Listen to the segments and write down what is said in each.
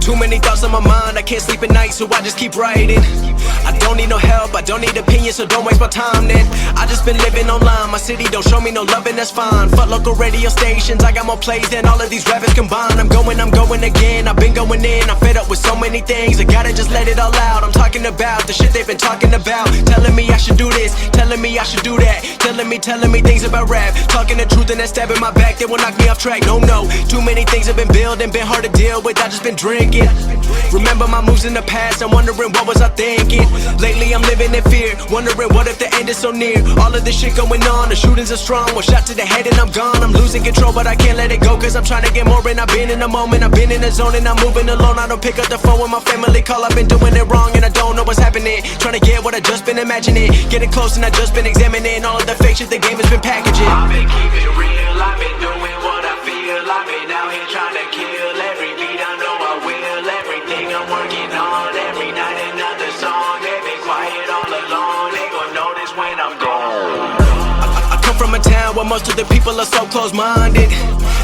Too many thoughts on my mind, I can't sleep at night, so I just keep writing. I don't need no help, I don't need opinions, so don't waste my time then. I just been living online, my city don't show me no love and that's fine. Fuck local radio stations, I got more plays than all of these rappers combined. I'm going again, I've been going in, I'm fed up with so many things. I gotta just let it all out, I'm talking about the shit they've been talking about. Telling me I should do this, telling me I should do that. Telling me things about rap. Talking the truth and that stab in my back, they will knock me off track. No, too many things have been building, been hard to deal with, I just been drinking. Remember my moves in the past, I'm wondering what was I thinking. Lately I'm living in fear, wondering what if the end is so near. All of this shit going on, the shootings are strong. One shot to the head and I'm gone. I'm losing control but I can't let it go, cause I'm trying to get more. And I've been in the moment, I've been in the zone, and I'm moving alone. I don't pick up the phone when my family call, I've been doing it wrong and I don't know what's happening. Trying to get what I just been imagining, getting close and I just been examining all of the fake shit the game has been packaging. I've been keeping it real, I've been doing what I feel. I've been out here trying to kill every beat, I know I will. Everything I'm working on, every night another song. They've been quiet all along, they gon' notice when I'm gone. I come from a town where most of the people are so close-minded.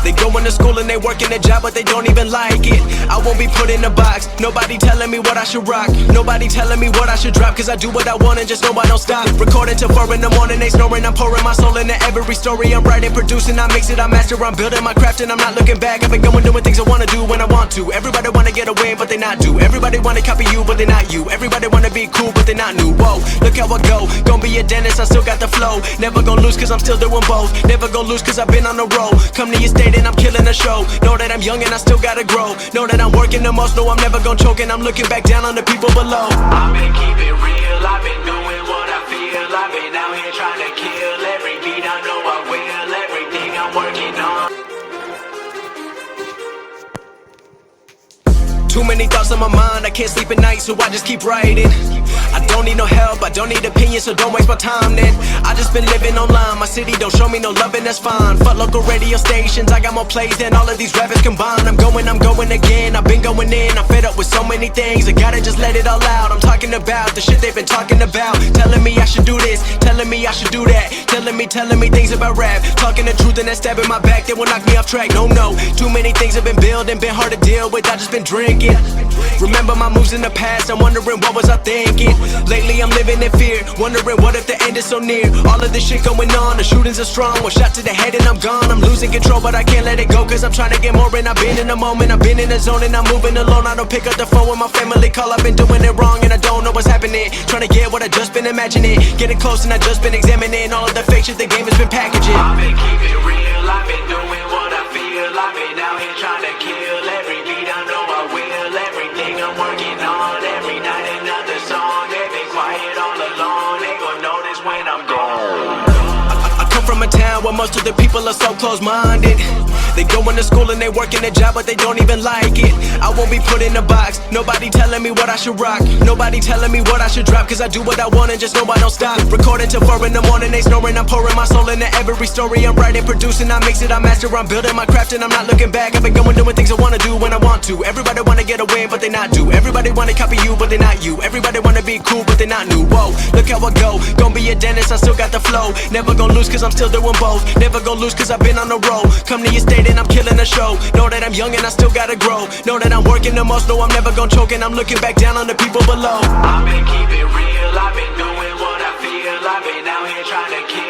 They go into school and they work in a job but they don't even like it. I won't be put in a box, nobody telling me what I should rock. Nobody telling me what I should drop, cause I do what I want and just know I don't stop. Recording till 4 in the morning, they snoring. I'm pouring my soul into every story. I'm writing, producing, I mix it, I master. I'm building my craft and I'm not looking back. I've been going doing things I wanna do when I want to. Everybody wanna get away but they not do. Everybody wanna copy you but they not you. Everybody wanna be cool but they not new. Whoa, look how I go, gonna be a dentist, I still got the flow. Never gonna lose cause I'm still doing both. Never gonna lose cause I've been on the road. Come to your state and I'm killing the show. Know that I'm young and I still gotta grow. Know that I'm working the most, know I'm never gonna choke. And I'm looking back down on the people below. I've been keeping it real, I've been doing what I feel. I've been out here trying to kill every beat, I know I will. Everything I'm working on. Too many thoughts on my mind, I can't sleep at night, so I just keep writing. I don't need no help, I don't need opinions, so don't waste my time then. I just been living online, my city don't show me no love and that's fine. Fuck local radio stations, I got more plays than all of these rappers combined. I'm going again, I've been going in, I'm fed up with so many things. I gotta just let it all out, I'm talking about the shit they've been talking about. Telling me I should do this, telling me I should do that. Telling me things about rap. Talking the truth and that stab in my back, they will knock me off track. No, too many things have been building, been hard to deal with, I just been drinking. Remember my moves in the past, I'm wondering what was I thinking. Lately I'm living in fear, wondering what if the end is so near. All of this shit going on, the shootings are strong. One shot to the head and I'm gone. I'm losing control but I can't let it go, cause I'm trying to get more. And I've been in the moment, I've been in the zone, and I'm moving alone. I don't pick up the phone when my family call, I've been doing it wrong and I don't know what's happening. Trying to get what I just been imagining, getting close and I just been examining all of the fake shit the game has been packaging. I've been keeping it real, I've been doing what I feel. I've been out here trying to kill every beat, I know I will. Everything I'm working on, every night another song. They've been quiet all along, they gon' notice when I'm gone. I come from a town where most of the people are so close-minded. They go into school and they work in a job but they don't even like it. I won't be put in a box, nobody telling me what I should rock. Nobody telling me what I should drop, cause I do what I want and just know I don't stop. Recording till 4 in the morning, they snoring. I'm pouring my soul into every story. I'm writing, producing, I mix it, I master. I'm building my craft and I'm not looking back. I've been going doing things I wanna do when I want to. Everybody wanna get away but they not do. Everybody wanna copy you but they not you. Everybody wanna be cool but they not new. Whoa, look how I go, gonna be a dentist, I still got the flow. Never gonna lose cause I'm still doing both. Never gonna lose cause I've been on the road. Come to your state and I'm killing the show. Know that I'm young and I still gotta grow. Know that I'm working the most, know I'm never gonna choke. And I'm looking back down on the people below. I've been keeping it real, I've been doing what I feel. I've been out here trying to kill